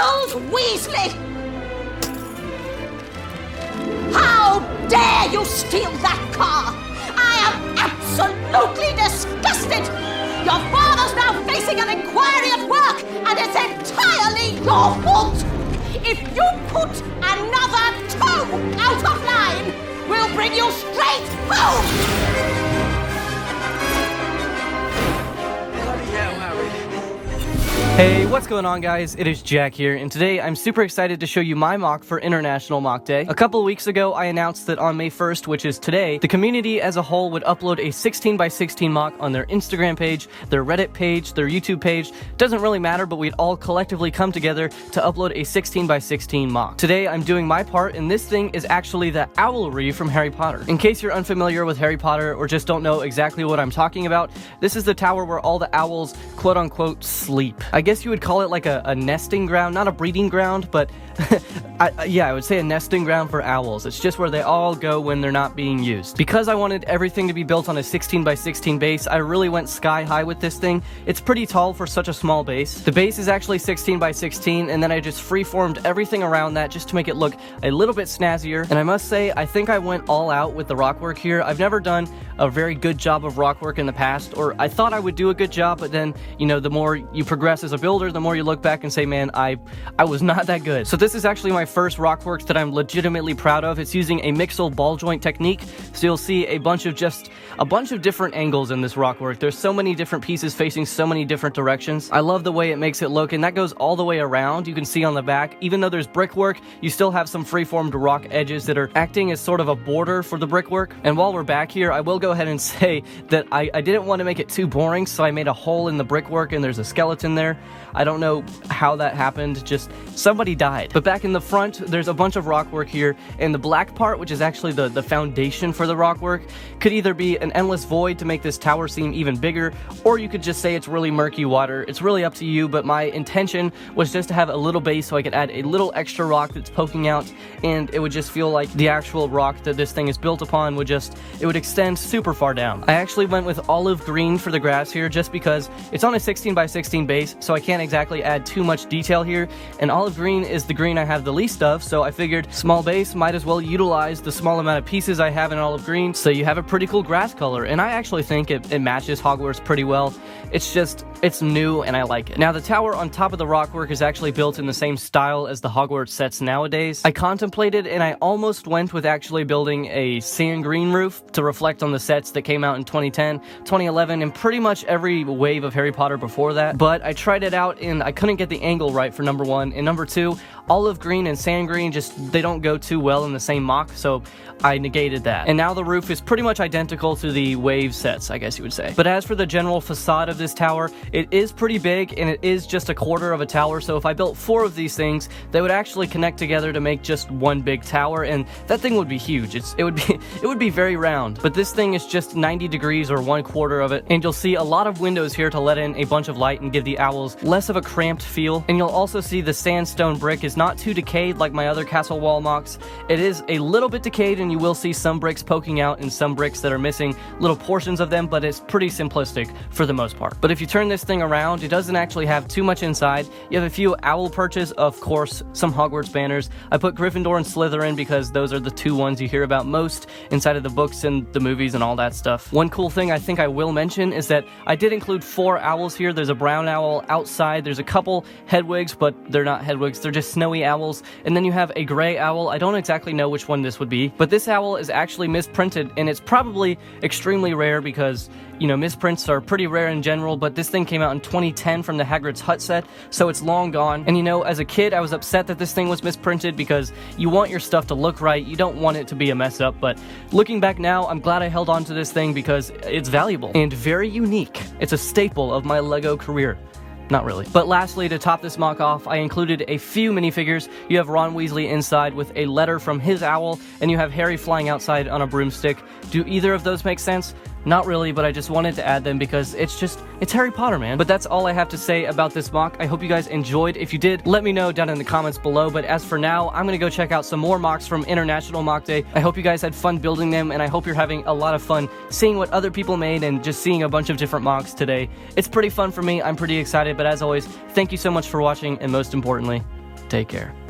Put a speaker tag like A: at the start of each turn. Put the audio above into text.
A: Charles Weasley! How dare you steal that car! I am absolutely disgusted! Your father's now facing an inquiry at work, and it's entirely your fault! If you put another toe out of line, we'll bring you straight home!
B: Hey, what's going on, guys? It is Jack here, and today I'm super excited to show you my mock for International Mock Day. A couple of weeks ago, I announced that on May 1st, which is today, the community as a whole would upload a 16x16 mock on their Instagram page, their Reddit page, their YouTube page. Doesn't really matter, but we'd all collectively come together to upload a 16x16 mock. Today, I'm doing my part, and this thing is actually the Owlery from Harry Potter. In case you're unfamiliar with Harry Potter or just don't know exactly what I'm talking about, this is the tower where all the owls, quote-unquote, sleep. I guess you would call it like a nesting ground, not a breeding ground, but I would say a nesting ground for owls. It's just where they all go when they're not being used. Because I wanted everything to be built on a 16x16 base, I really went sky high with this thing. It's pretty tall for such a small base. The base is actually 16x16, and then I just freeformed everything around that just to make it look a little bit snazzier. And I must say, I think I went all out with the rock work here. I've never done a very good job of rock work in the past, or I thought I would do a good job, but then, you know, the more you progress as a builder, the more you look back and say, man, I was not that good. So this is actually my first rock work that I'm legitimately proud of. It's using a mixel ball joint technique, so you'll see a bunch of different angles in this rock work. There's so many different pieces facing so many different directions. I love the way it makes it look, and that goes all the way around. You can see on the back, even though there's brickwork, you still have some freeformed rock edges that are acting as sort of a border for the brickwork. And while we're back here, I will go ahead and say that I didn't want to make it too boring, so I made a hole in the brickwork and there's a skeleton there. I don't know how that happened, just somebody died. But back in the front, there's a bunch of rock work here, and the black part, which is actually the foundation for the rock work, could either be an endless void to make this tower seem even bigger, or you could just say it's really murky water. It's really up to you, but my intention was just to have a little base so I could add a little extra rock that's poking out, and it would just feel like the actual rock that this thing is built upon would extend super far down. I actually went with olive green for the grass here just because it's on a 16x16 base, so I can't exactly add too much detail here, and olive green is the green I have the least of, so I figured small base, might as well utilize the small amount of pieces I have in olive green, so you have a pretty cool grass color, and I actually think it matches Hogwarts pretty well. It's new and I like it. Now the tower on top of the rock work is actually built in the same style as the Hogwarts sets nowadays. I contemplated and I almost went with actually building a sand green roof to reflect on the sets that came out in 2010, 2011, and pretty much every wave of Harry Potter before that, but I tried it out and I couldn't get the angle right for number one, and number two, olive green and sand green they don't go too well in the same mock, so I negated that. And now the roof is pretty much identical to the wave sets, I guess you would say. But as for the general facade of this tower, it is pretty big and it is just a quarter of a tower, so if I built 4 of these things, they would actually connect together to make just one big tower, and that thing would be huge. It would be very round. But this thing is just 90 degrees or 1/4 of it, and you'll see a lot of windows here to let in a bunch of light and give the owls less of a cramped feel. And you'll also see the sandstone brick is not too decayed like my other castle wall mocks. It is a little bit decayed, and you will see some bricks poking out and some bricks that are missing little portions of them, but it's pretty simplistic for the most part. But if you turn this thing around, it doesn't actually have too much inside. You have a few owl perches, of course, some Hogwarts banners. I put Gryffindor and Slytherin because those are the 2 ones you hear about most inside of the books and the movies and all that stuff. One cool thing I think I will mention is that I did include 4 owls here. There's a brown owl outside, there's a couple hedwigs, but they're not hedwigs, they're just snowy owls, and then you have a gray owl. I don't exactly know which one this would be, but this owl is actually misprinted, and it's probably extremely rare because, you know, misprints are pretty rare in general, but this thing came out in 2010 from the Hagrid's Hut set, so it's long gone. And you know, as a kid, I was upset that this thing was misprinted because you want your stuff to look right, you don't want it to be a mess up, but looking back now, I'm glad I held on to this thing because it's valuable and very unique. It's a staple of my LEGO career. Not really. But lastly, to top this mock off, I included a few minifigures. You have Ron Weasley inside with a letter from his owl, and you have Harry flying outside on a broomstick. Do either of those make sense? Not really, but I just wanted to add them because it's Harry Potter, man. But that's all I have to say about this mock. I hope you guys enjoyed. If you did, let me know down in the comments below. But as for now, I'm gonna go check out some more mocks from International Mock Day. I hope you guys had fun building them, and I hope you're having a lot of fun seeing what other people made and just seeing a bunch of different mocks today. It's pretty fun for me. I'm pretty excited, but as always, thank you so much for watching, and most importantly, Take care.